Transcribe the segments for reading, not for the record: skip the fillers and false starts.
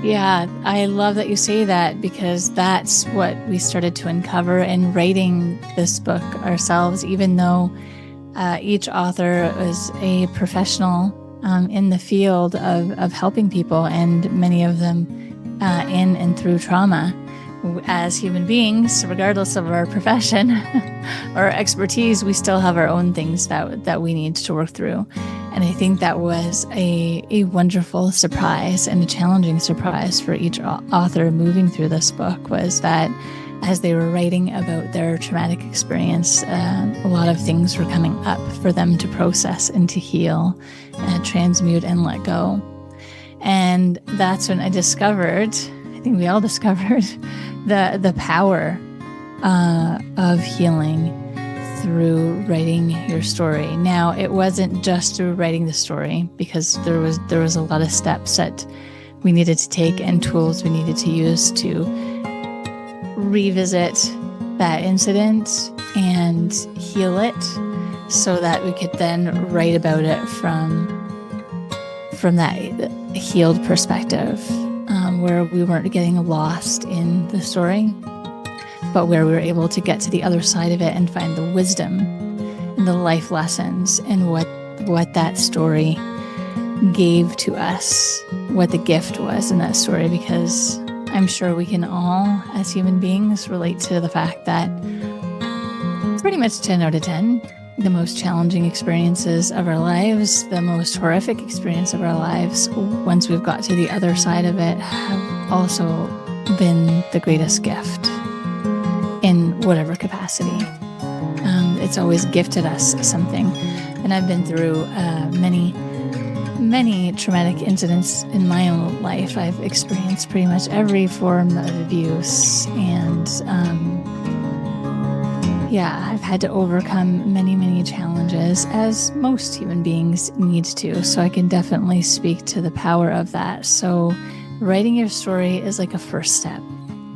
Yeah, I love that you say that because that's what we started to uncover in writing this book ourselves, even though each author is a professional in the field of helping people, and many of them in and through trauma. As human beings, regardless of our profession or expertise, we still have our own things that we need to work through. And I think that was a wonderful surprise and a challenging surprise for each author moving through this book, was that as they were writing about their traumatic experience, a lot of things were coming up for them to process and to heal, transmute and let go. And that's when I discovered, I think we all discovered, the power of healing through writing your story. Now, it wasn't just through writing the story, because there was a lot of steps that we needed to take and tools we needed to use to revisit that incident and heal it, so that we could then write about it from that healed perspective, where we weren't getting lost in the story, but where we were able to get to the other side of it and find the wisdom and the life lessons and what that story gave to us, what the gift was in that story. Because I'm sure we can all, as human beings, relate to the fact that pretty much 10 out of 10, the most challenging experiences of our lives, the most horrific experience of our lives, once we've got to the other side of it, have also been the greatest gift in whatever capacity. It's always gifted us something. And I've been through many traumatic incidents in my own life. I've experienced pretty much every form of abuse, and I've had to overcome many challenges, as most human beings need to. So I can definitely speak to the power of that. So writing your story is like a first step,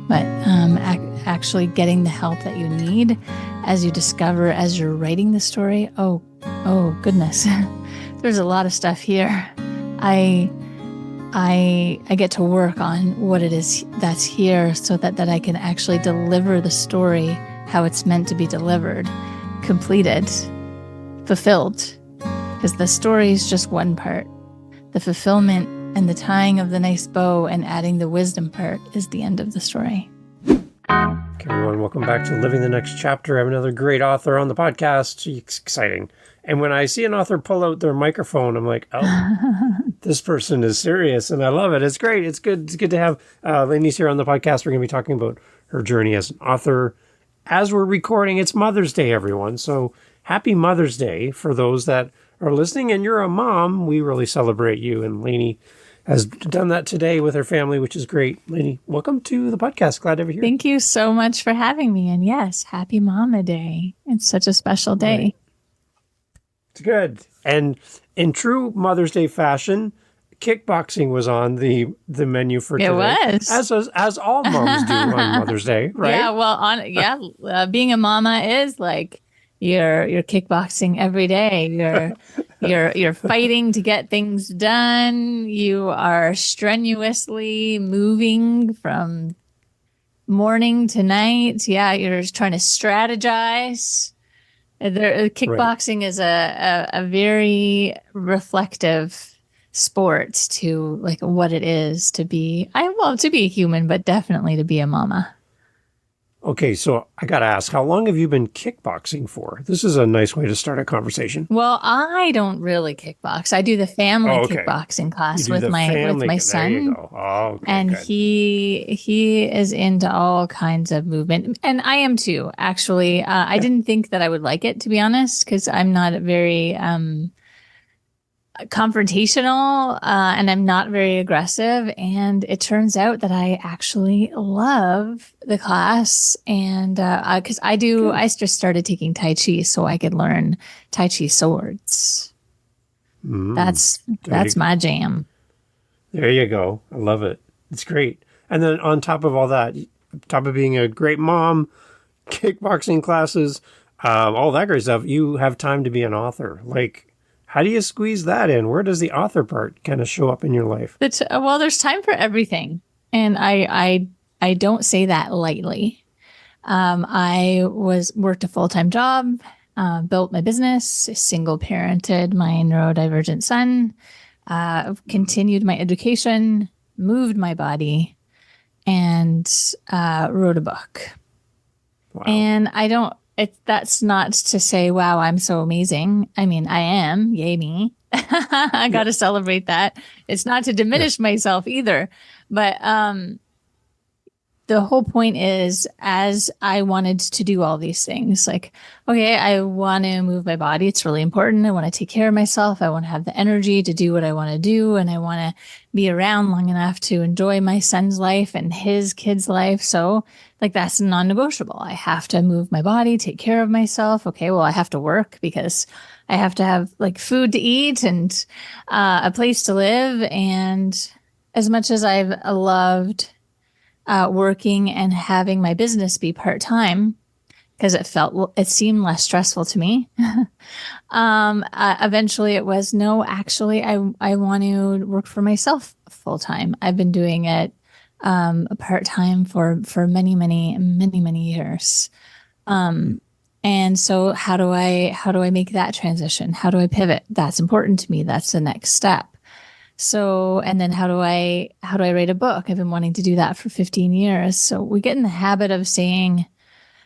but actually getting the help that you need as you discover, as you're writing the story, oh goodness, there's a lot of stuff here. I get to work on what it is that's here, so that I can actually deliver the story how it's meant to be delivered, completed, fulfilled. Because the story is just one part. The fulfillment and the tying of the nice bow and adding the wisdom part is the end of the story. Okay, everyone, welcome back to Living the Next Chapter. I have another great author on the podcast. It's exciting. And when I see an author pull out their microphone, I'm like, oh, this person is serious. And I love it. It's great. It's good. It's good to have Lainne's here on the podcast. We're going to be talking about her journey as an author. As we're recording, it's Mother's Day, everyone. So happy Mother's Day for those that are listening. And you're a mom. We really celebrate you. And Lainne has done that today with her family, which is great. Lainne, welcome to the podcast. Glad to have you here. Thank you so much for having me. And yes, happy Mama Day. It's such a special day. Right. It's good. And in true Mother's Day fashion, kickboxing was on the menu for today. It was. As all moms do on Mother's Day, right? Yeah, well, being a mama is like you're kickboxing every day. You're fighting to get things done. You are strenuously moving from morning to night. Yeah, you're trying to strategize. Kickboxing is a very reflective sport to like what it is to be to be a human, but definitely to be a mama. Okay, so I got to ask, how long have you been kickboxing for? This is a nice way to start a conversation. Well, I don't really kickbox. I do the family kickboxing class with my son. There you go. Oh, okay, and good. he is into all kinds of movement, and I am too. Actually, I didn't think that I would like it, to be honest, because I'm not very confrontational, and I'm not very aggressive. And it turns out that I actually love the class. And because I just started taking Tai Chi so I could learn Tai Chi swords. That's my jam. There you go. I love it. It's great. And then on top of all that, on top of being a great mom, kickboxing classes, all that great stuff, you have time to be an author. Like, How do you squeeze that in? Where does the author part kind of show up in your life? Well, there's time for everything. And I don't say that lightly. I worked a full-time job, built my business, single parented my neurodivergent son, continued my education, moved my body, and wrote a book. Wow. And that's not to say, wow, I'm so amazing. I mean, I am, yay me. I got to celebrate that. It's not to diminish myself either. But the whole point is, as I wanted to do all these things, like, okay, I want to move my body. It's really important. I want to take care of myself. I want to have the energy to do what I want to do. And I want to be around long enough to enjoy my son's life and his kid's life. So like, that's non-negotiable. I have to move my body, take care of myself. Okay, well, I have to work because I have to have like food to eat and a place to live. And as much as I've loved working and having my business be part-time, because it seemed less stressful to me. Eventually it was, no, actually I want to work for myself full-time. I've been doing it part-time for many, many, many, many years. And so how do I make that transition? How do I pivot? That's important to me. That's the next step. So, and then how do I write a book? I've been wanting to do that for 15 years. So we get in the habit of saying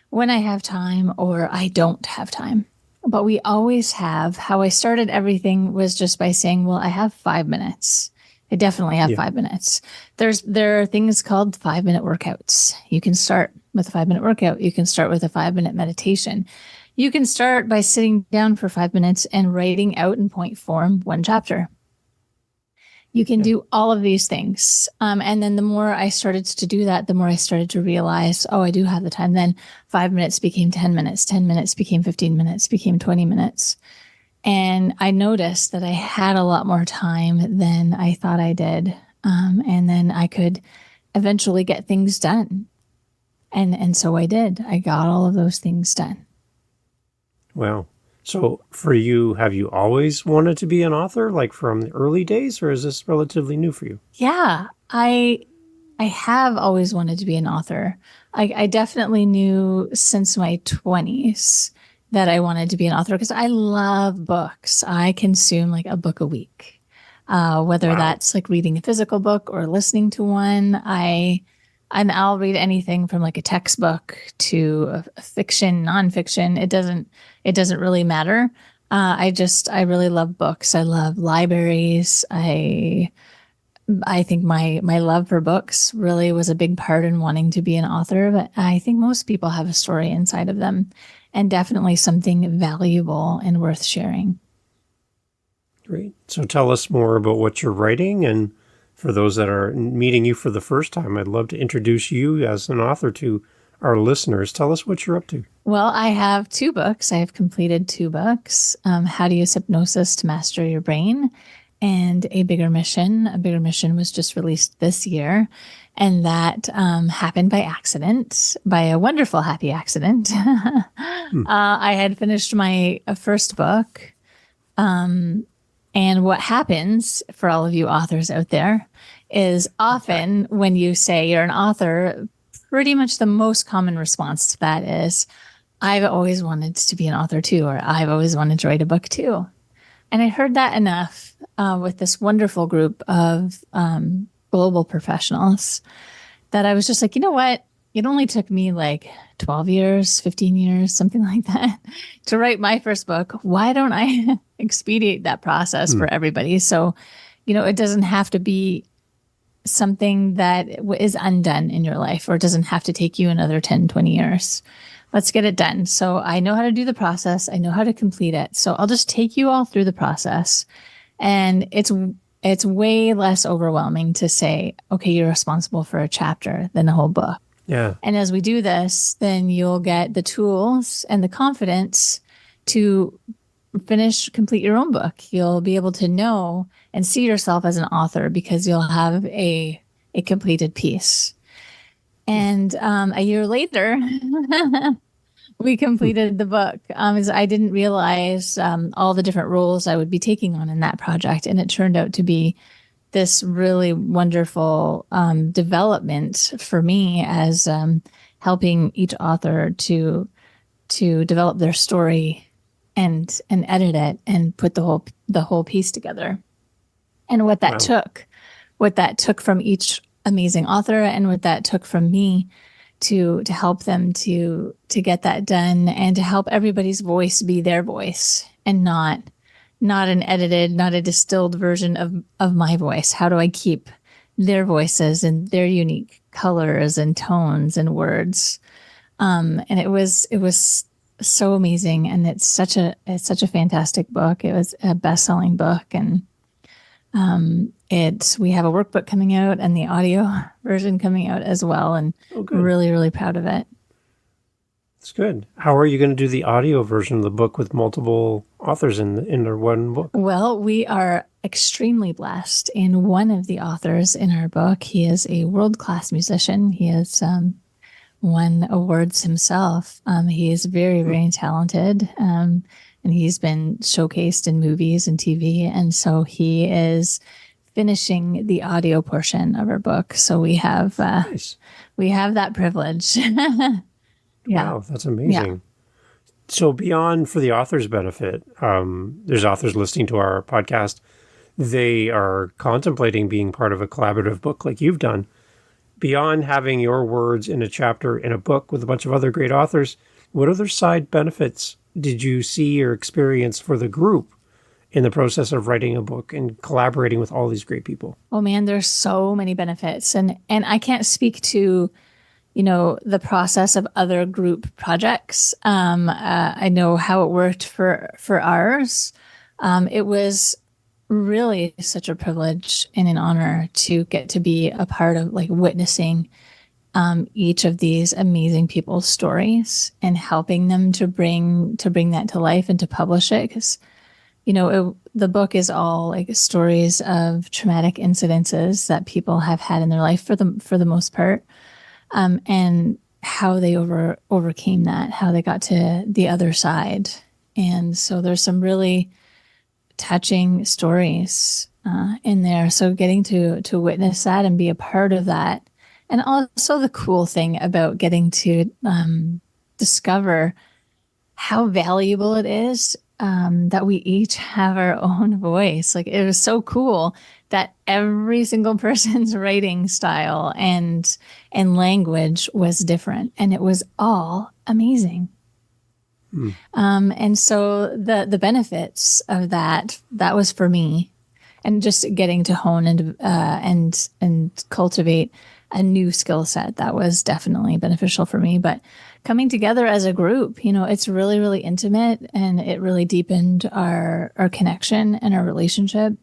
when I have time or I don't have time, but we always have. How I started everything was just by saying, well, I have 5 minutes. I definitely have 5 minutes. There are things called 5-minute workouts. You can start with a 5-minute workout. You can start with a 5-minute meditation. You can start by sitting down for 5 minutes and writing out in point form one chapter. You can do all of these things. And then the more I started to do that, the more I started to realize, oh, I do have the time. Then 5 minutes became 10 minutes, 10 minutes became 15 minutes, became 20 minutes. And I noticed that I had a lot more time than I thought I did. And then I could eventually get things done. And so I did. I got all of those things done. Wow. So for you, have you always wanted to be an author, like from the early days, or is this relatively new for you? Yeah, I have always wanted to be an author. I definitely knew since my 20s that I wanted to be an author because I love books. I consume like a book a week, whether that's like reading a physical book or listening to one. I'll read anything from like a textbook to a fiction, nonfiction. It doesn't really matter. I really love books. I love libraries. I think my love for books really was a big part in wanting to be an author, but I think most people have a story inside of them and definitely something valuable and worth sharing. Great. So tell us more about what you're writing, and for those that are meeting you for the first time, I'd love to introduce you as an author to our listeners. Tell us what you're up to. Well, I have 2 books. I have completed 2 books, How to Use Hypnosis to Master Your Brain and A Bigger Mission. A Bigger Mission was just released this year, and that happened by accident, by a wonderful, happy accident. I had finished my first book, and what happens for all of you authors out there is often when you say you're an author, pretty much the most common response to that is, I've always wanted to be an author too, or I've always wanted to write a book too. And I heard that enough with this wonderful group of global professionals that I was just like, you know what? It only took me like 12 years, 15 years, something like that to write my first book. Why don't I expedite that process for everybody? So, it doesn't have to be something that is undone in your life, or it doesn't have to take you another 10, 20 years. Let's get it done. So I know how to do the process. I know how to complete it. So I'll just take you all through the process. And it's way less overwhelming to say, okay, you're responsible for a chapter than a whole book. Yeah. And as we do this, then you'll get the tools and the confidence to complete your own book. You'll be able to know and see yourself as an author because you'll have a completed piece. And a year later, we completed the book. Is I didn't realize all the different roles I would be taking on in that project, and it turned out to be this really wonderful development for me as helping each author to develop their story and edit it and put the whole piece together. And what that took from each amazing author, and what that took from me to help them to get that done, and to help everybody's voice be their voice and not an edited, not a distilled version of my voice. How do I keep their voices and their unique colors and tones and words? And it was so amazing, and it's such a fantastic book. It was a best-selling book, and we have a workbook coming out and the audio version coming out as well, and really, really proud of it. It's good. How are you going to do the audio version of the book with multiple authors in their one book? Well, we are extremely blessed. And one of the authors in our book, he is a world-class musician. He has won awards himself. He is very, very talented. And he's been showcased in movies and TV. And so he is finishing the audio portion of our book. So we have that privilege. Yeah. Wow, that's amazing. Yeah. So beyond for the author's benefit, there's authors listening to our podcast. They are contemplating being part of a collaborative book like you've done. Beyond having your words in a chapter in a book with a bunch of other great authors, what other side benefits did you see or experience for the group in the process of writing a book and collaborating with all these great people? Oh man, there's so many benefits. And I can't speak to the process of other group projects. I know how it worked for ours. It was really such a privilege and an honor to get to be a part of witnessing each of these amazing people's stories and helping them to bring that to life and to publish it. Because, the book is all stories of traumatic incidences that people have had in their life for the most part. And how they overcame that, how they got to the other side. And so there's some really touching stories in there. So getting to witness that and be a part of that. And also the cool thing about getting to discover how valuable it is that we each have our own voice. It was so cool that every single person's writing style and language was different, and it was all amazing. And so the benefits of that was for me, and just getting to hone and cultivate a new skill set, that was definitely beneficial for me. But coming together as a group, it's really, really intimate, and it really deepened our connection and our relationship.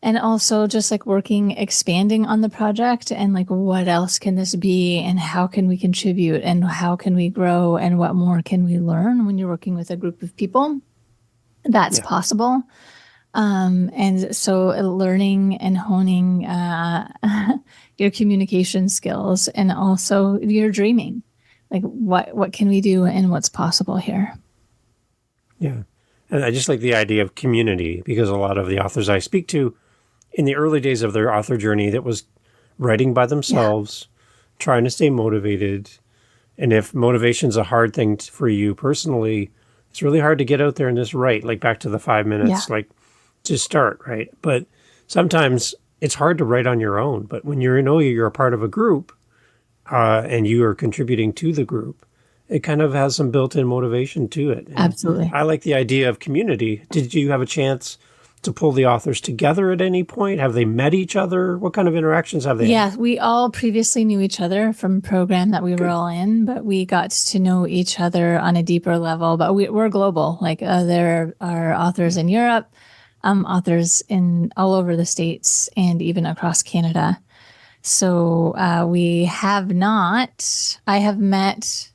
And also just expanding on the project and what else can this be, and how can we contribute, and how can we grow, and what more can we learn when you're working with a group of people? That's possible. And so learning and honing your communication skills, and also your dreaming, what can we do and what's possible here? Yeah. And I just like the idea of community, because a lot of the authors I speak to in the early days of their author journey, that was writing by themselves, trying to stay motivated. And if motivation's a hard thing for you personally, it's really hard to get out there and just write, back to the 5 minutes, to start, right? But sometimes it's hard to write on your own. But when you're a part of a group and you are contributing to the group, it kind of has some built-in motivation to it. And absolutely. I like the idea of community. Did you have a chance to pull the authors together at any point? Have they met each other? What kind of interactions have they had? We all previously knew each other from a program that we were all in, but we got to know each other on a deeper level. But we're global. There are authors in Europe, authors in all over the States, and even across Canada. So I have met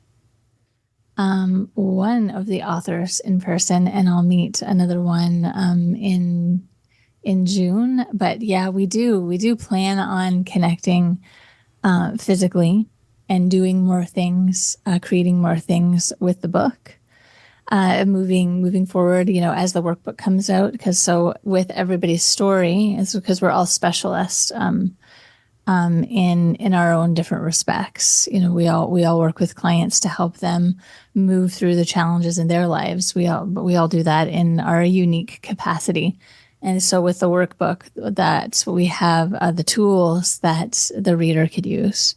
one of the authors in person, and I'll meet another one in June. But we do plan on connecting physically and doing more things, creating more things with the book. Moving forward, as the workbook comes out, because with everybody's story, it's because we're all specialists in our own different respects. We all work with clients to help them move through the challenges in their lives. We all do that in our unique capacity. And so with the workbook, that's what we have, the tools that the reader could use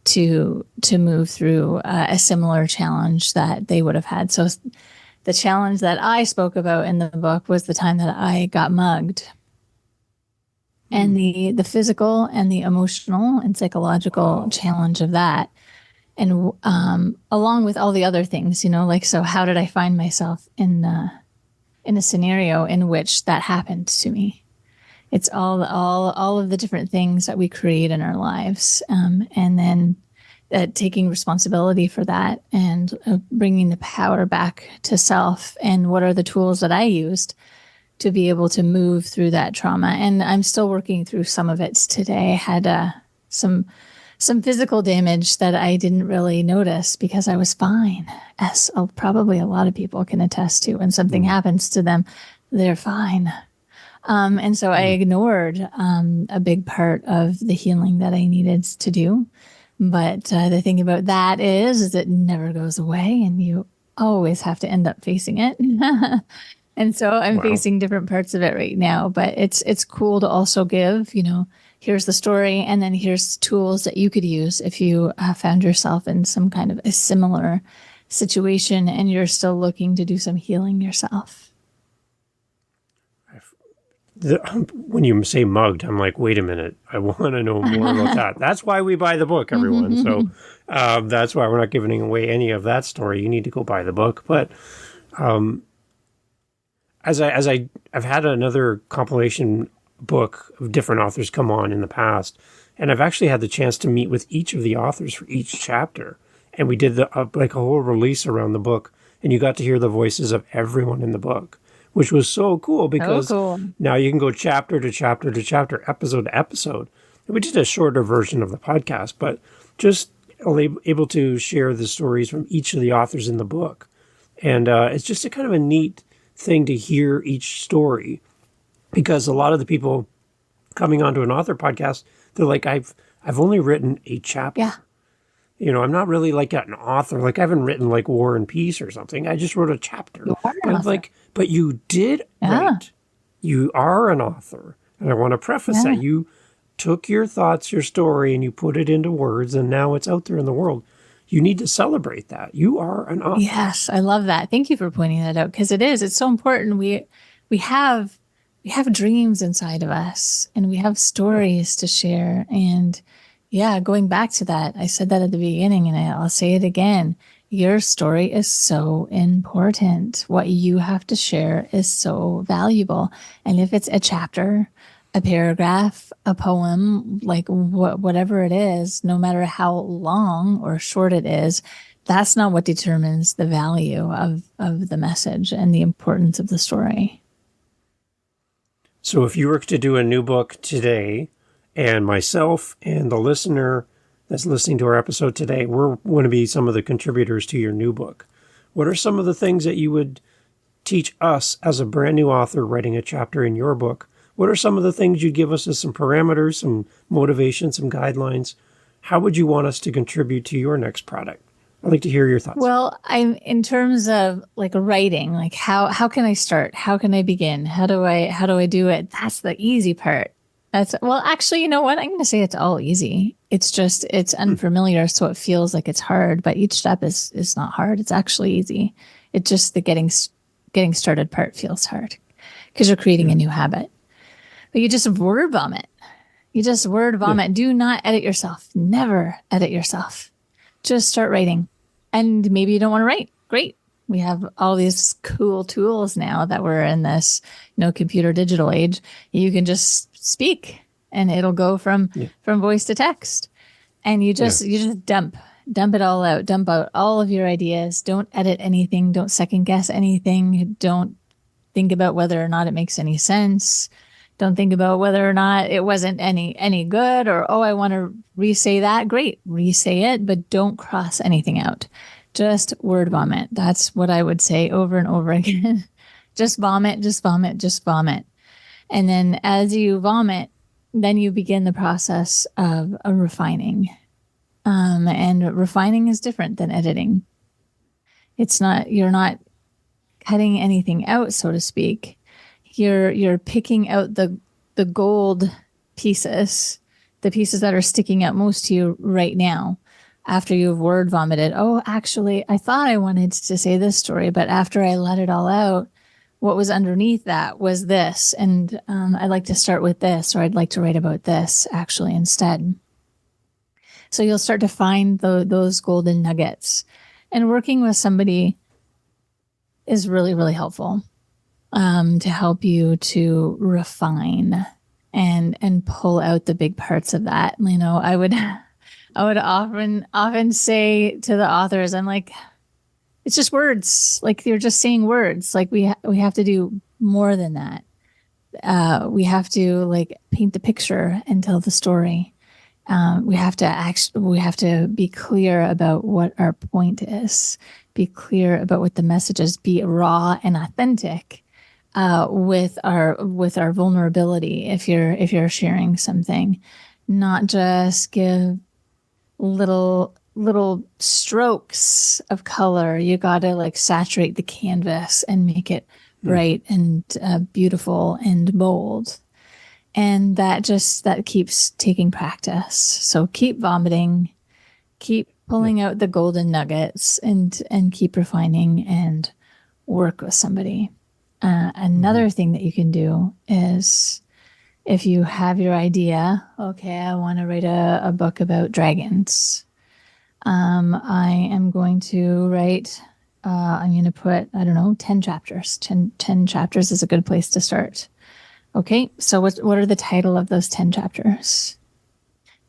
to move through a similar challenge that they would have had. So the challenge that I spoke about in the book was the time that I got mugged. And the physical and the emotional and psychological challenge of that. And along with all the other things, so how did I find myself in a scenario in which that happened to me? It's all of the different things that we create in our lives. And then taking responsibility for that and bringing the power back to self. And what are the tools that I used to be able to move through that trauma? And I'm still working through some of it today. I had some physical damage that I didn't really notice because I was fine, as probably a lot of people can attest to. When something happens to them, they're fine. And so I ignored a big part of the healing that I needed to do. But the thing about that is it never goes away, and you always have to end up facing it. And so I'm facing different parts of it right now. But it's cool to also give, here's the story, and then here's tools that you could use if you found yourself in some kind of a similar situation and you're still looking to do some healing yourself. When you say mugged, I'm like, wait a minute, I want to know more about that. That's why we buy the book, everyone. So that's why we're not giving away any of that story. You need to go buy the book. But I've had another compilation book of different authors come on in the past, and I've actually had the chance to meet with each of the authors for each chapter, and we did like a whole release around the book, and you got to hear the voices of everyone in the book, which was so cool because now you can go chapter to chapter to chapter, episode to episode. And we did a shorter version of the podcast, but just able to share the stories from each of the authors in the book, and it's just a kind of a neat thing to hear each story, because a lot of the people coming onto an author podcast, they're like, I've only written a chapter. Yeah. I'm not really like an author. Like I haven't written like War and Peace or something. I just wrote a chapter. But you did write. You are an author. And I want to preface that you took your thoughts, your story, and you put it into words, and now it's out there in the world. You need to celebrate that. You are an author. Yes, I love that. Thank you for pointing that out, because it's so important. We have dreams inside of us, and we have stories to share. And going back to that, I said that at the beginning, and I'll say it again. Your story is so important. What you have to share is so valuable. And if it's a chapter, a paragraph, a poem, like whatever it is, no matter how long or short it is, that's not what determines the value of the message and the importance of the story. So if you were to do a new book today, and myself and the listener that's listening to our episode today, we're going to be some of the contributors to your new book. What are some of the things that you would teach us as a brand new author writing a chapter in your book? What are some of the things you'd give us as some parameters, some motivation, some guidelines? How would you want us to contribute to your next product? I'd like to hear your thoughts. Well, in terms of like writing, like how can I start? How can I begin? How do I do it? That's the easy part. Actually, you know what? I'm going to say it's all easy. It's just, it's unfamiliar. So it feels like it's hard, but each step is not hard. It's actually easy. It's just the getting started part feels hard because you're creating a new habit, but you just word vomit. Do not edit yourself. Never edit yourself. Just start writing. And maybe you don't want to write. Great. We have all these cool tools now that we're in this, computer digital age. You can just speak and it'll go from voice to text. And you just dump it all out. Dump out all of your ideas. Don't edit anything. Don't second guess anything. Don't think about whether or not it makes any sense. Don't think about whether or not it wasn't any good, or, oh, I want to re-say that. Great, re-say it, but don't cross anything out. Just word vomit. That's what I would say over and over again. Just vomit, just vomit, just vomit. And then as you vomit, then you begin the process of refining. And refining is different than editing. You're not cutting anything out, so to speak. You're picking out the gold pieces, the pieces that are sticking out most to you right now, after you've word vomited. Oh, actually, I thought I wanted to say this story, but after I let it all out, what was underneath that was this. And I'd like to start with this, or I'd like to write about this actually instead. So you'll start to find those golden nuggets. And working with somebody is really, really helpful to help you to refine and pull out the big parts of that. You know, I would often say to the authors, I'm like, it's just words. Like, you're just saying words. Like, we have to do more than that. We have to, like, paint the picture and tell the story. We have to be clear about what our point is. Be clear about what the message is. Be raw and authentic with our vulnerability. If you're sharing something, not just give little strokes of color. You got to, like, saturate the canvas and make it bright and beautiful and bold. And that keeps taking practice. So keep vomiting, keep pulling out the golden nuggets, and keep refining and work with somebody. Another thing that you can do is, if you have your idea, okay, I want to write a book about dragons. I am going to write, I'm going to put, 10 chapters. 10 chapters is a good place to start. Okay, so what are the title of those 10 chapters?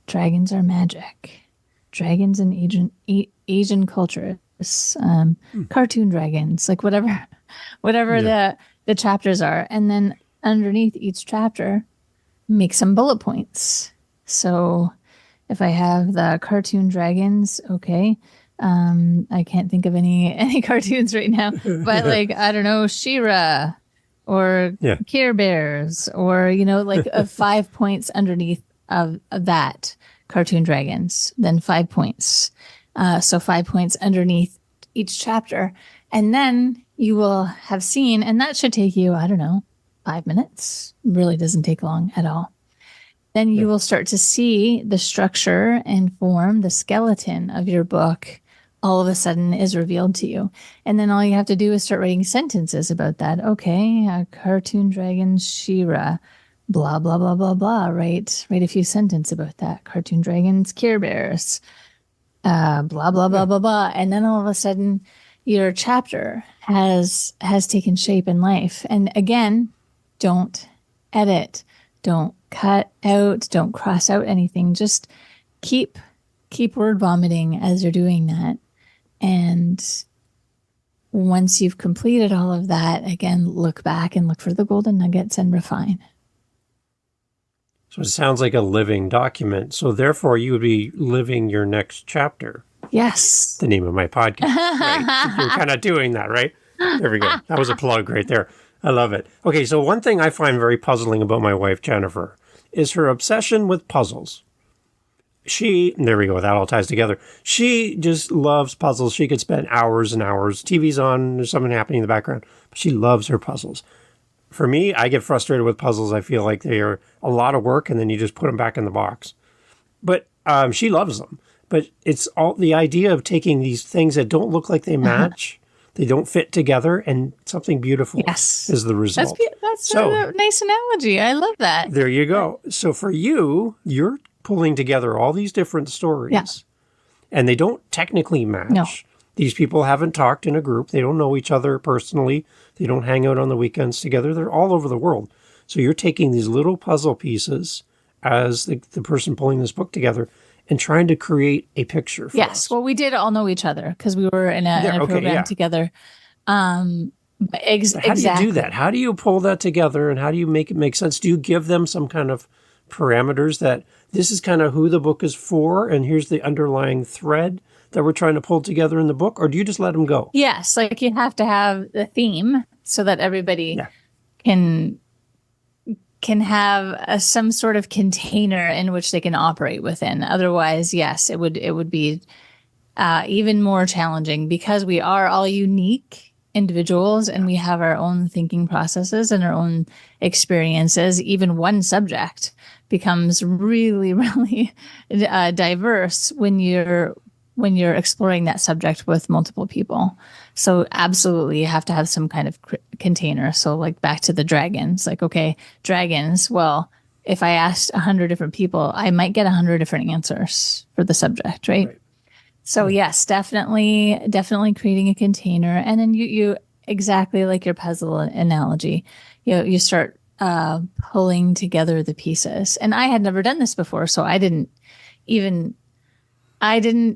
Dragons are magic. Dragons in Asian cultures. Cartoon dragons, like whatever the chapters are. And then underneath each chapter, make some bullet points. So if I have the cartoon dragons, okay, I can't think of any cartoons right now, but, like, I don't know, She-Ra, or Care Bears, or, like 5 points underneath of that, cartoon dragons, then 5 points. So 5 points underneath each chapter. And then you will have seen, and that should take you, 5 minutes. Really doesn't take long at all. Then you will start to see the structure and form, the skeleton of your book all of a sudden is revealed to you. And then all you have to do is start writing sentences about that. Okay, cartoon dragon She-Ra, blah, blah, blah, blah, blah. Write a few sentences about that. Cartoon dragons, Care Bears, blah, blah, blah, blah, blah. And then all of a sudden, your chapter has taken shape in life. And again, don't edit. Don't cut out. Don't cross out anything. Just keep word vomiting as you're doing that. And once you've completed all of that, again, look back and look for the golden nuggets and refine. So it sounds like a living document. So therefore, you would be living your next chapter. Yes. The name of my podcast. Right? You're kind of doing that, right? There we go. That was a plug right there. I love it. Okay, so one thing I find very puzzling about my wife, Jennifer, is her obsession with puzzles. There we go, that all ties together. She just loves puzzles. She could spend hours and hours. TV's on, there's something happening in the background. But she loves her puzzles. For me, I get frustrated with puzzles. I feel like they are a lot of work, and then you just put them back in the box. But she loves them. But it's all the idea of taking these things that don't look like they match, they don't fit together, and something beautiful is the result. That's a nice analogy. I love that. There you go. So for you, you're pulling together all these different stories, and they don't technically match. No. These people haven't talked in a group. They don't know each other personally. They don't hang out on the weekends together. They're all over the world. So you're taking these little puzzle pieces as the person pulling this book together and trying to create a picture for us. Well, we did all know each other because we were in a program together. But how do you do that? How do you pull that together, and how do you make it make sense? Do you give them some kind of parameters that this is kind of who the book is for, and here's the underlying thread that we're trying to pull together in the book, or do you just let them go? Yes, like you have to have the theme so that everybody can have some sort of container in which they can operate within. Otherwise, yes, it would be even more challenging, because we are all unique individuals and we have our own thinking processes and our own experiences. Even one subject becomes really, really diverse when you're exploring that subject with multiple people. So absolutely, you have to have some kind of container. So like back to the dragons, like, okay, dragons, well, if I asked 100 different people, I might get 100 different answers for the subject, right? So yes, definitely creating a container. And then you exactly like your puzzle analogy, you start pulling together the pieces. And I had never done this before, so I didn't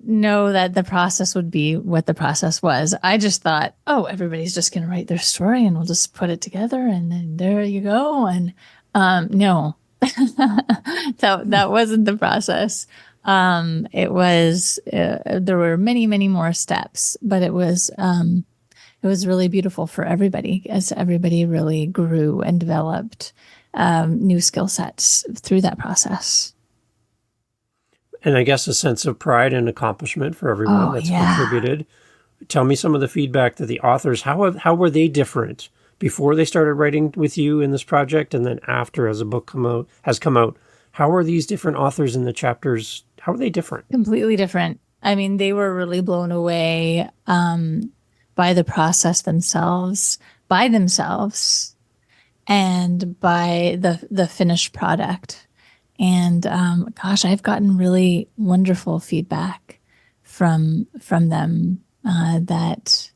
know that the process would be what the process was. I just thought, oh, everybody's just going to write their story and we'll just put it together and then there you go. And no, that wasn't the process. It was, there were many, many more steps, but it was really beautiful for everybody, as everybody really grew and developed new skill sets through that process. And I guess a sense of pride and accomplishment for everyone that's contributed. Tell me some of the feedback that the authors, how were they different before they started writing with you in this project, and then after, as a book has come out? How are these different authors in the chapters? How are they different? Completely different. I mean, they were really blown away by the process themselves, and by the finished product. And gosh, I've gotten really wonderful feedback from them that,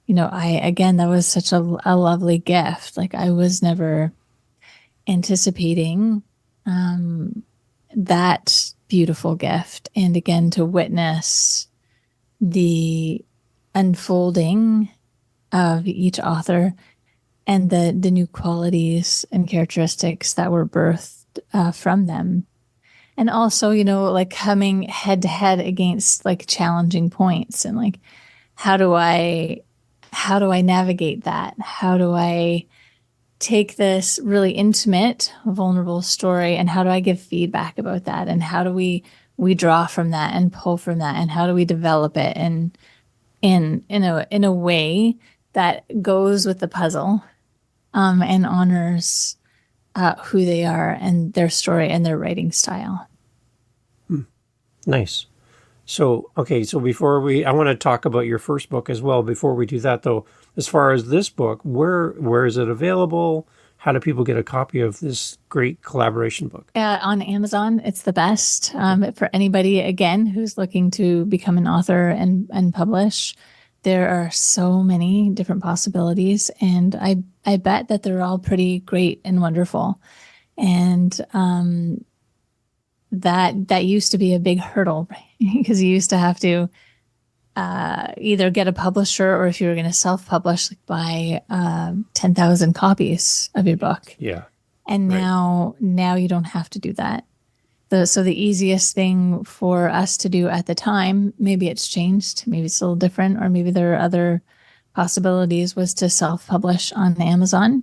that was such a lovely gift. Like, I was never anticipating that beautiful gift. And again, to witness the unfolding of each author and the new qualities and characteristics that were birthed from them. And also, like coming head to head against like challenging points, and like, how do I navigate that? How do I take this really intimate, vulnerable story, and how do I give feedback about that? And how do we draw from that and pull from that? And how do we develop it in a way that goes with the puzzle and honors who they are and their story and their writing style. Nice. So, okay, so I want to talk about your first book as well. Before we do that, though, as far as this book, where is it available? How do people get a copy of this great collaboration book? On Amazon, it's the best for anybody, again, who's looking to become an author and publish. There are so many different possibilities, and I bet that they're all pretty great and wonderful. And that used to be a big hurdle, because you used to have to either get a publisher, or if you were going to self-publish, like buy 10,000 copies of your book. Yeah. And now you don't have to do that. So the easiest thing for us to do at the time, maybe it's changed, maybe it's a little different, or maybe there are other possibilities, was to self-publish on Amazon.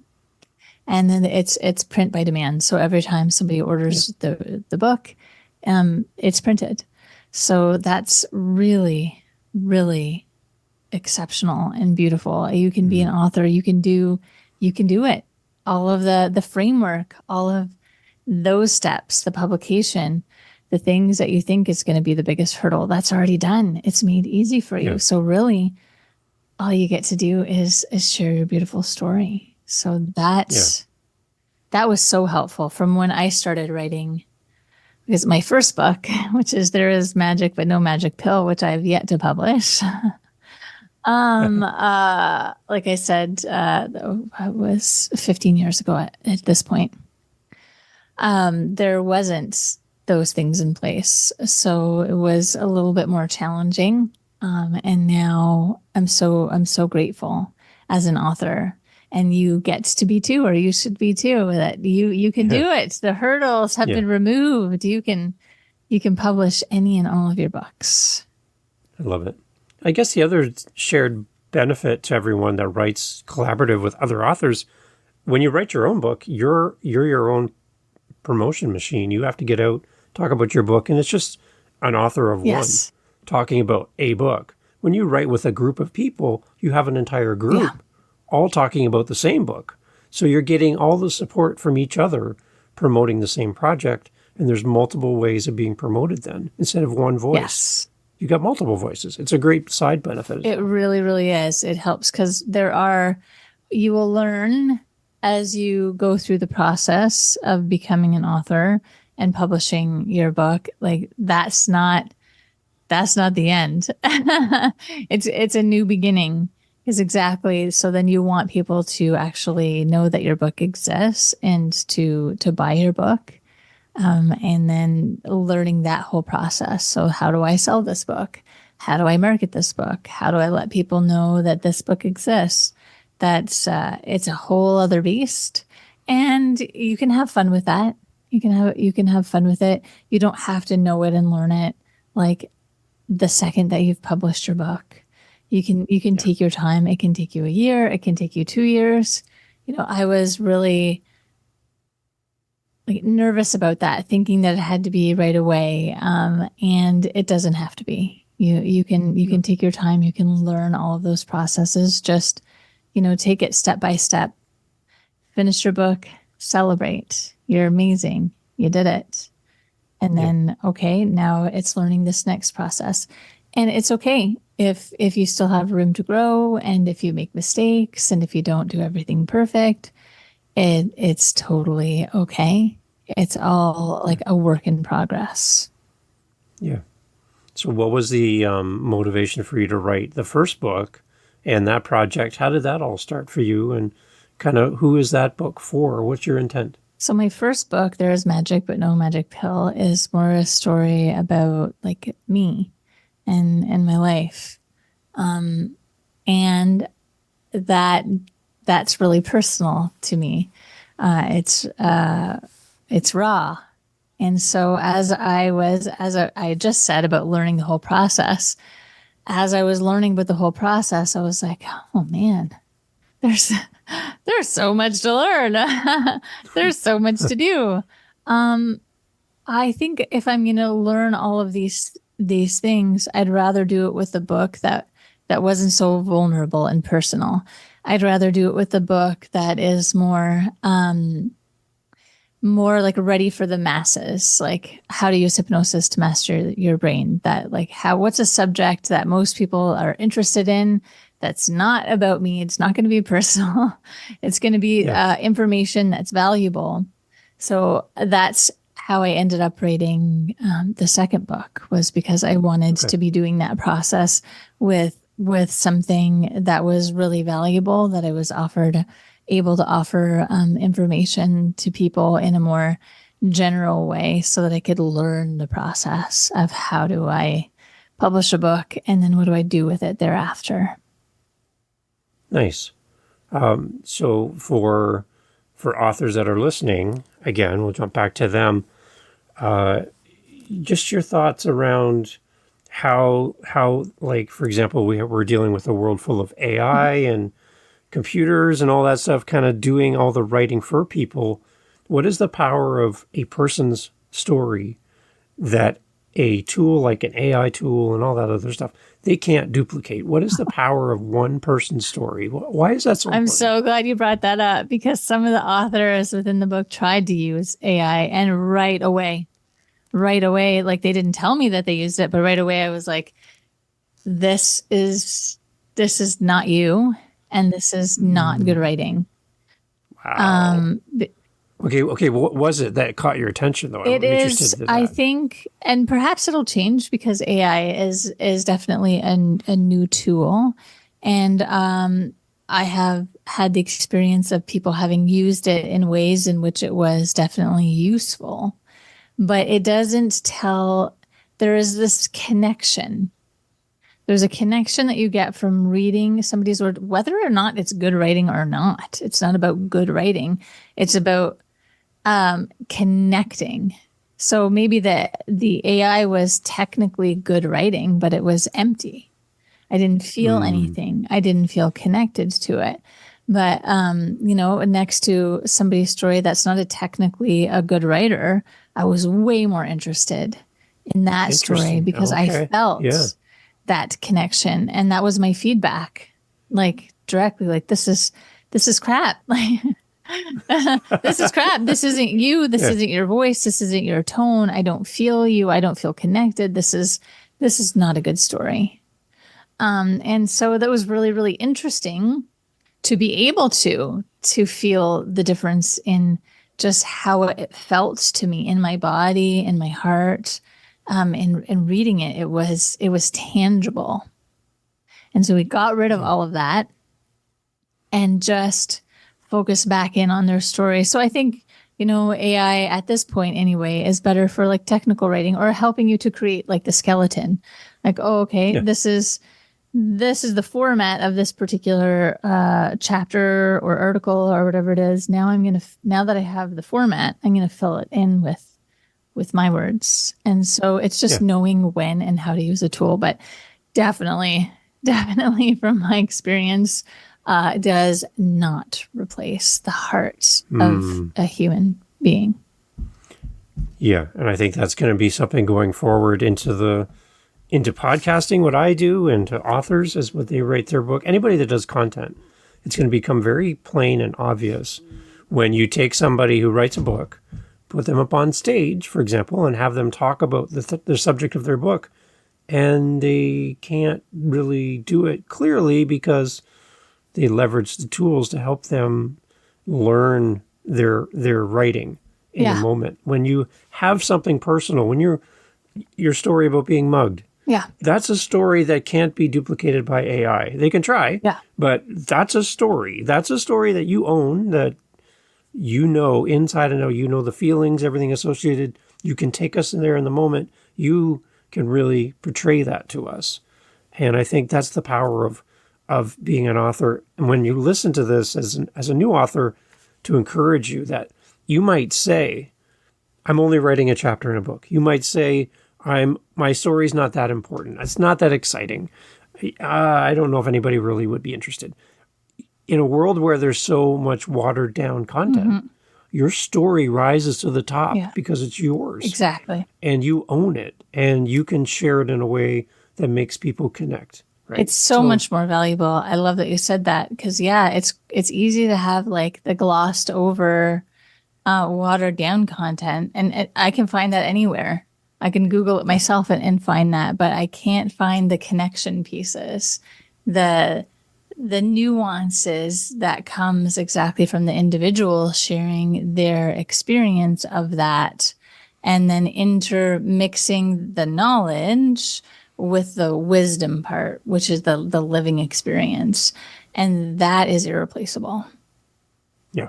And then it's print by demand. So every time somebody orders the book, it's printed. So that's really, really exceptional and beautiful. You can be an author. You can do it. All of the framework, all of those steps, the publication, the things that you think is going to be the biggest hurdle, that's already done. It's made easy for you. So really, all you get to do is share your beautiful story. So that was so helpful from when I started writing, because my first book, which is There Is Magic But No Magic Pill, which I've yet to publish. Like I said, it was 15 years ago at this point. There wasn't those things in place. So it was a little bit more challenging. And now I'm so grateful. as an author. And you get to be too, or you should be too, that you can do it. The hurdles have been removed. You can publish any and all of your books. I love it. I guess the other shared benefit to everyone that writes collaborative with other authors, when you write your own book, you're your own promotion machine. You have to get out, talk about your book, and it's just an author of one talking about a book. When you write with a group of people, you have an entire group all talking about the same book. So you're getting all the support from each other promoting the same project, and there's multiple ways of being promoted then. Instead of one voice, you got multiple voices. It's a great side benefit. It really, really is. It helps because you will learn as you go through the process of becoming an author and publishing your book. Like that's not the end. It's a new beginning. Is exactly. So then you want people to actually know that your book exists and to buy your book. And then learning that whole process. So how do I sell this book? How do I market this book? How do I let people know that this book exists? It's a whole other beast, and you can have fun with that. You can have fun with it. You don't have to know it and learn it like the second that you've published your book. You can take your time. It can take you a year. It can take you 2 years. I was really nervous about that, thinking that it had to be right away. And it doesn't have to be. You can take your time. You can learn all of those processes. Just, take it step by step. Finish your book, celebrate. You're amazing. You did it. And then, okay, now it's learning this next process. And it's okay if you still have room to grow, and if you make mistakes, and if you don't do everything perfect, it's totally okay. It's all like a work in progress. Yeah. So what was the motivation for you to write the first book and that project? How did that all start for you? And kind of who is that book for? What's your intent? So my first book, There Is Magic But No Magic Pill, is more a story about like me and my life. And that's really personal to me. It's raw. And so as I just said about learning the whole process, as I was learning about the whole process, I was like, oh man, there's so much to learn. There's so much to do. I think if I'm going to learn all of these things, I'd rather do it with a book that wasn't so vulnerable and personal. I'd rather do it with a book that is more like ready for the masses, like how to use hypnosis to master your brain. That like what's a subject that most people are interested in that's not about me. It's not going to be personal. It's going to be information that's valuable. So that's how I ended up writing the second book, was because I wanted to be doing that process with something that was really valuable, that I was able to offer information to people in a more general way, so that I could learn the process of how do I publish a book, and then what do I do with it thereafter. Nice. So for authors that are listening, again, we'll jump back to them. Just your thoughts around how like, for example, we're dealing with a world full of AI and computers and all that stuff, kind of doing all the writing for people. What is the power of a person's story that a tool like an AI tool and all that other stuff, they can't duplicate? What is the power of one person's story? Why is that so important? I'm so glad you brought that up, because some of the authors within the book tried to use AI, and right away, like they didn't tell me that they used it, but right away I was like, this is not you, and this is not good writing. Wow. Okay. What was it that caught your attention, though? It is, I think, and perhaps it'll change, because AI is definitely a new tool. And I have had the experience of people having used it in ways in which it was definitely useful. But it doesn't tell, there is this connection There's a connection that you get from reading somebody's word, whether or not it's good writing or not. It's not about good writing. It's about connecting. So maybe the AI was technically good writing, but it was empty. I didn't feel anything. I didn't feel connected to it. But, next to somebody's story that's not technically a good writer, I was way more interested in that story because I felt that connection. And that was my feedback, like directly, like, this is crap. Like, this is crap. This isn't you. This isn't your voice. This isn't your tone. I don't feel you. I don't feel connected. This is not a good story. And so that was really, really interesting to be able to feel the difference in just how it felt to me in my body, in my heart. In reading it, it was tangible. And so we got rid of all of that and just focus back in on their story. So I think, AI at this point anyway is better for like technical writing or helping you to create like the skeleton. Like, this is the format of this particular chapter or article or whatever it is. Now now that I have the format, I'm going to fill it in with my words. And so it's just knowing when and how to use a tool. But definitely from my experience, it does not replace the heart of a human being. Yeah. And I think that's going to be something going forward into podcasting, what I do, and to authors as what they write their book. Anybody that does content, it's going to become very plain and obvious when you take somebody who writes a book, put them up on stage, for example, and have them talk about the subject of their book, and they can't really do it clearly because they leverage the tools to help them learn their writing in a moment. When you have something personal, when your story about being mugged, that's a story that can't be duplicated by AI. They can try, but that's a story. That's a story that you own, that inside and out. You know the feelings, everything associated. You can take us in there in the moment. You can really portray that to us. And I think that's the power of being an author. And when you listen to this as a new author, to encourage you that you might say, I'm only writing a chapter in a book. You might say, my story's not that important. It's not that exciting. I don't know if anybody really would be interested. In a world where there's so much watered down content, your story rises to the top because it's yours. Exactly. And you own it, and you can share it in a way that makes people connect. Right? It's so much more valuable. I love that you said that because it's easy to have like the glossed over, watered down content, and I can find that anywhere. I can Google it myself and find that, but I can't find the connection pieces, the nuances that comes exactly from the individual sharing their experience of that, and then intermixing the knowledge with the wisdom part, which is the living experience. And that is irreplaceable. Yeah.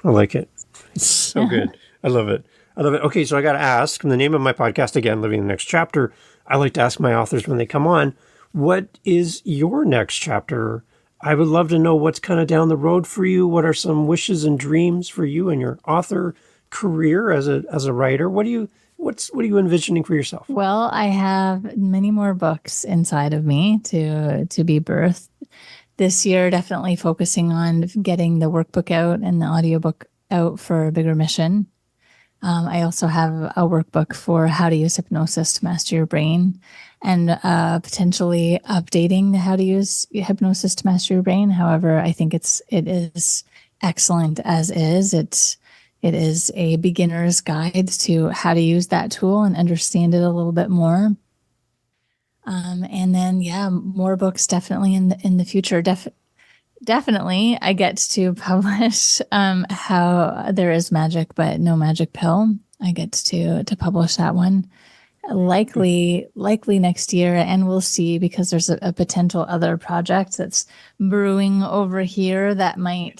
I like it. It's so good. I love it. Okay, so I got to ask, in the name of my podcast, again, Living the Next Chapter, I like to ask my authors when they come on, what is your next chapter? I would love to know what's kind of down the road for you. What are some wishes and dreams for you and your author career as a writer? What are you envisioning for yourself? Well, I have many more books inside of me to be birthed this year. Definitely focusing on getting the workbook out and the audiobook out for a Bigger Mission. I also have a workbook for how to use hypnosis to master your brain, and potentially updating how to use hypnosis to master your brain. However, I think it is excellent as is. It is a beginner's guide to how to use that tool and understand it a little bit more. And then, more books definitely in the future. Definitely, I get to publish How There Is Magic, But No Magic Pill. I get to publish that one likely next year, and we'll see, because there's a potential other project that's brewing over here that might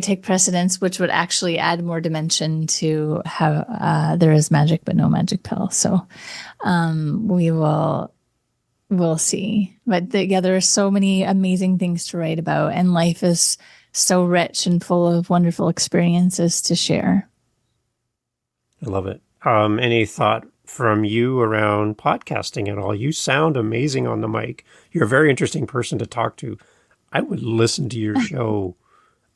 take precedence, which would actually add more dimension to How There Is Magic, But No Magic Pill. So we will we'll see. But yeah, there are so many amazing things to write about, and life is so rich and full of wonderful experiences to share. I love it. Any thought from you around podcasting at all? You sound amazing on the mic. You're a very interesting person to talk to. I would listen to your show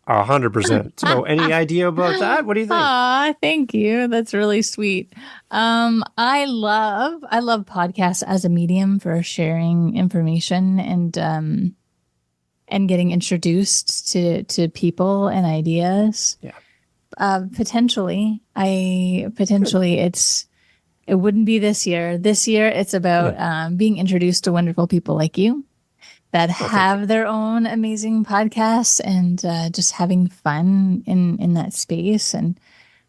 100%. So any idea about that? What do you think? Aw, thank you. That's really sweet. I love podcasts as a medium for sharing information and getting introduced to people and ideas. Yeah. Potentially, it wouldn't be this year. This year, it's about being introduced to wonderful people like you that have their own amazing podcasts, and just having fun in that space. And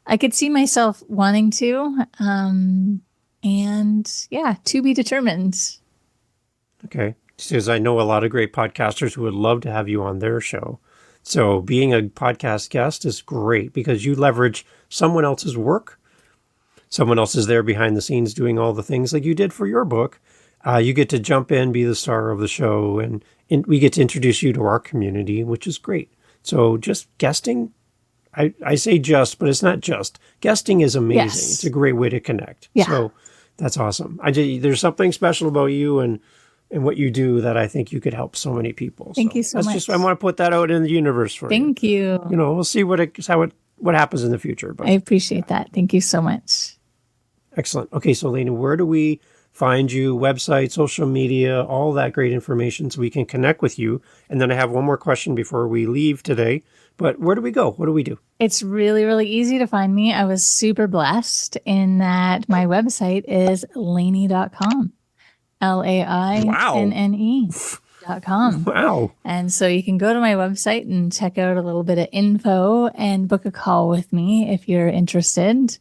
I could see myself wanting to, and yeah, to be determined. Okay. Because I know a lot of great podcasters who would love to have you on their show. So being a podcast guest is great because you leverage someone else's work. Someone else is there behind the scenes doing all the things like you did for your book. You get to jump in, be the star of the show, and we get to introduce you to our community, which is great. So just guesting, I say just, but it's not just. Guesting is amazing. Yes. It's a great way to connect. Yeah. So that's awesome. There's something special about you and what you do that I think you could help so many people. Thank you so much. I want to put that out in the universe for you. Thank you. You know, we'll see what happens in the future. But I appreciate that. Thank you so much. Excellent. Okay, so Lainne, where do we find you? Website, social media, all that great information so we can connect with you. And then I have one more question before we leave today. But where do we go? What do we do? It's really, really easy to find me. I was super blessed in that my website is lainne.com. LAINNE.com. Wow. And so you can go to my website and check out a little bit of info and book a call with me if you're interested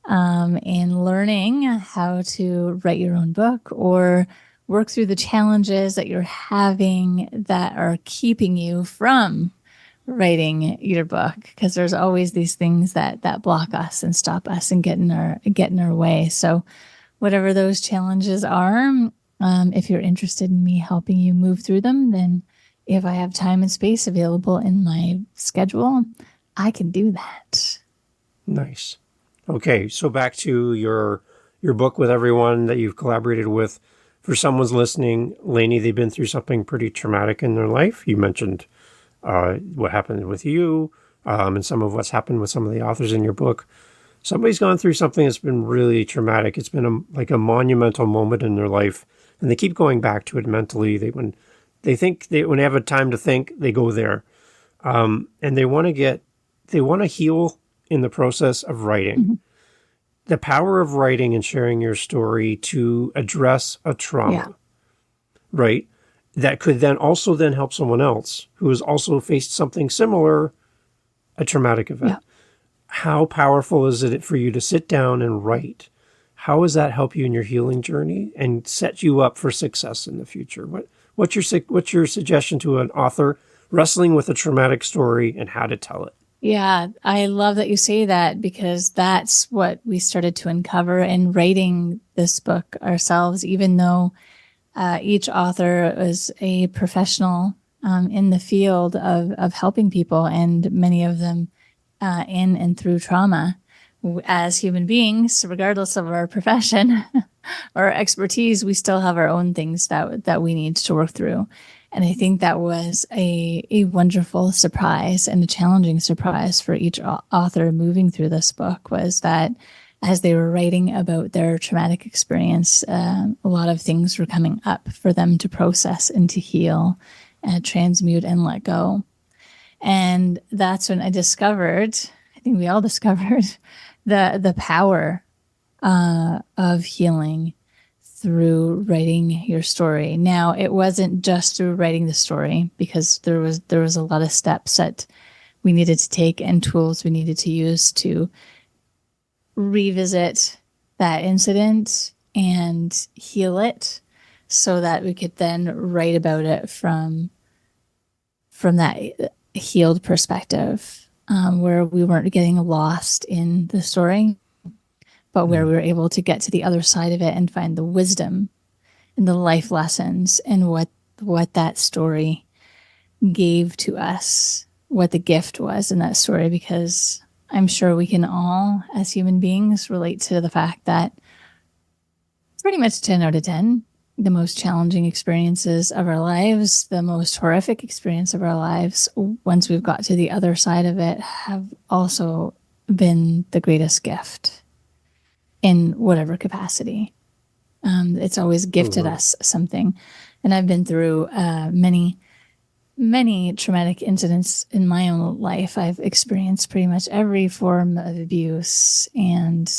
in learning how to write your own book or work through the challenges that you're having that are keeping you from writing your book, because there's always these things that block us and stop us and get in our way. So whatever those challenges are, if you're interested in me helping you move through them, then if I have time and space available in my schedule, I can do that. Nice. Okay, so back to your book with everyone that you've collaborated with. For someone's listening, Lainne, they've been through something pretty traumatic in their life. You mentioned what happened with you and some of what's happened with some of the authors in your book. Somebody's gone through something that's been really traumatic. It's been like a monumental moment in their life, and they keep going back to it mentally. When they have a time to think, they go there, and they want to heal in the process of writing. Mm-hmm. The power of writing and sharing your story to address a trauma, right? That could then help someone else who has also faced something similar, a traumatic event. Yeah. How powerful is it for you to sit down and write? How does that help you in your healing journey and set you up for success in the future? What's your suggestion to an author wrestling with a traumatic story and how to tell it? Yeah, I love that you say that, because that's what we started to uncover in writing this book ourselves, even though each author is a professional in the field of helping people, and many of them in and through trauma. As human beings, regardless of our profession or expertise, we still have our own things that we need to work through. And I think that was a wonderful surprise and a challenging surprise for each author moving through this book, was that as they were writing about their traumatic experience, a lot of things were coming up for them to process and to heal, transmute and let go. And that's when I think we all discovered the power of healing through writing your story. Now, it wasn't just through writing the story, because there was a lot of steps that we needed to take and tools we needed to use to revisit that incident and heal it, so that we could then write about it from that healed perspective, where we weren't getting lost in the story, but where we were able to get to the other side of it and find the wisdom and the life lessons and what that story gave to us, what the gift was in that story, because I'm sure we can all, as human beings, relate to the fact that pretty much 10 out of 10, the most challenging experiences of our lives, the most horrific experience of our lives, once we've got to the other side of it, have also been the greatest gift in whatever capacity. It's always gifted us something. And I've been through many traumatic incidents in my own life. I've experienced pretty much every form of abuse, and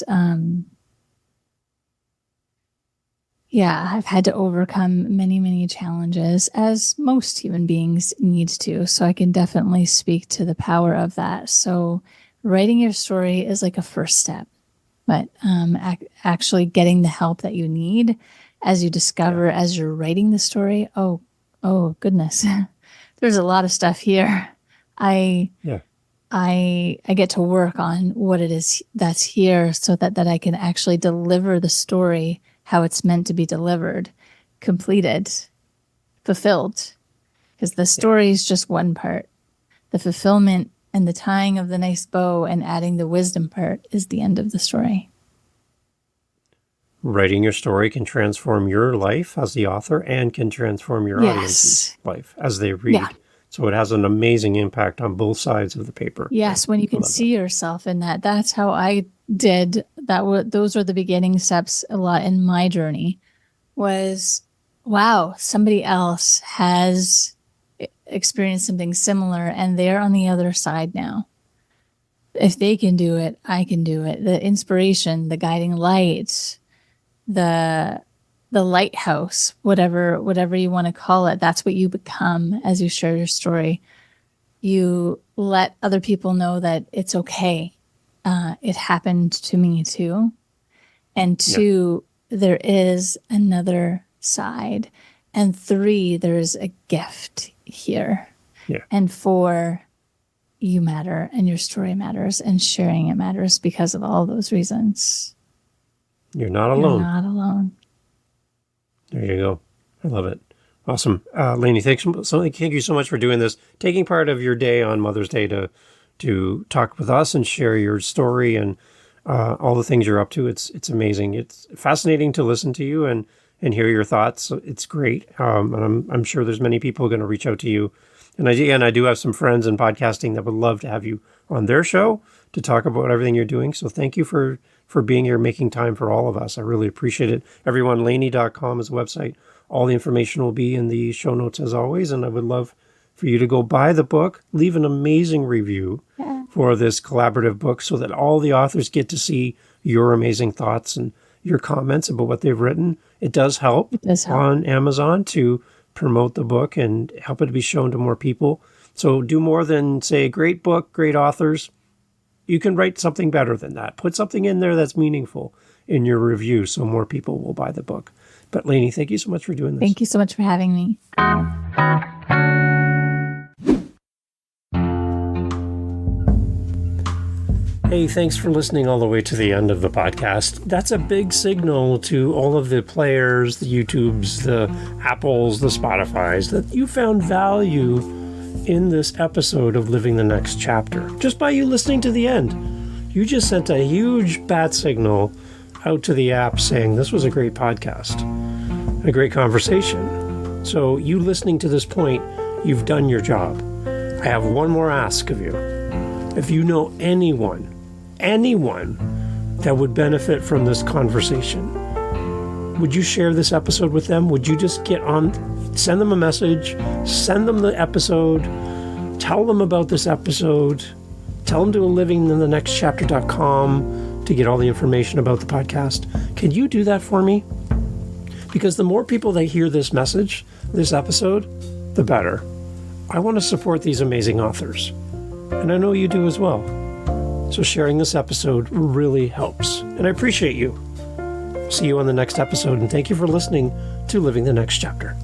I've had to overcome many challenges, as most human beings need to. So I can definitely speak to the power of that. So writing your story is like a first step, but actually getting the help that you need as you discover, as you're writing the story. Oh goodness. There's a lot of stuff here. I get to work on what it is that's here, so that I can actually deliver the story how it's meant to be delivered, completed, fulfilled. Because the story is just one part. The fulfillment and the tying of the nice bow and adding the wisdom part is the end of the story. Writing your story can transform your life as the author and can transform your audience's life as they read. Yeah. So it has an amazing impact on both sides of the paper. Yes, when you can see yourself in that. That's how I did that. Those were the beginning steps a lot in my journey, was, wow, somebody else has experienced something similar and they're on the other side now. If they can do it, I can do it. The inspiration, the guiding light, the lighthouse, whatever you want to call it, that's what you become as you share your story. You let other people know that it's okay. It happened to me too. And 2, there is another side. And 3, there's a gift here. Yeah. And 4, you matter and your story matters and sharing it matters because of all those reasons. You're not alone. You're not alone. There you go. I love it. Awesome. Lainne, thank you so much for doing this, taking part of your day on Mother's Day to talk with us and share your story and all the things you're up to. It's amazing. It's fascinating to listen to you and hear your thoughts. It's great. And I'm sure there's many people going to reach out to you. And I do have some friends in podcasting that would love to have you on their show to talk about everything you're doing. So thank you for being here, making time for all of us. I really appreciate it. Everyone, Lainne.com is the website. All the information will be in the show notes as always. And I would love for you to go buy the book, leave an amazing review for this collaborative book so that all the authors get to see your amazing thoughts and your comments about what they've written. It does help on Amazon to promote the book and help it to be shown to more people. So do more than say, great book, great authors. You can write something better than that. Put something in there that's meaningful in your review so more people will buy the book. But Lainne, thank you so much for doing this. Thank you so much for having me. Hey, thanks for listening all the way to the end of the podcast. That's a big signal to all of the players, the YouTubes, the Apples, the Spotifys, that you found value in this episode of Living the Next Chapter. Just by you listening to the end, you just sent a huge bat signal out to the app saying this was a great podcast, a great conversation. So you listening to this point, you've done your job. I have one more ask of you. If you know anyone that would benefit from this conversation, would you share this episode with them? Would you just get on, send them a message, send them the episode, tell them about this episode, tell them to go livinginthenextchapter.com to get all the information about the podcast. Can you do that for me? Because the more people that hear this message, this episode, the better. I want to support these amazing authors. And I know you do as well. So sharing this episode really helps. And I appreciate you. See you on the next episode. And thank you for listening to Living the Next Chapter.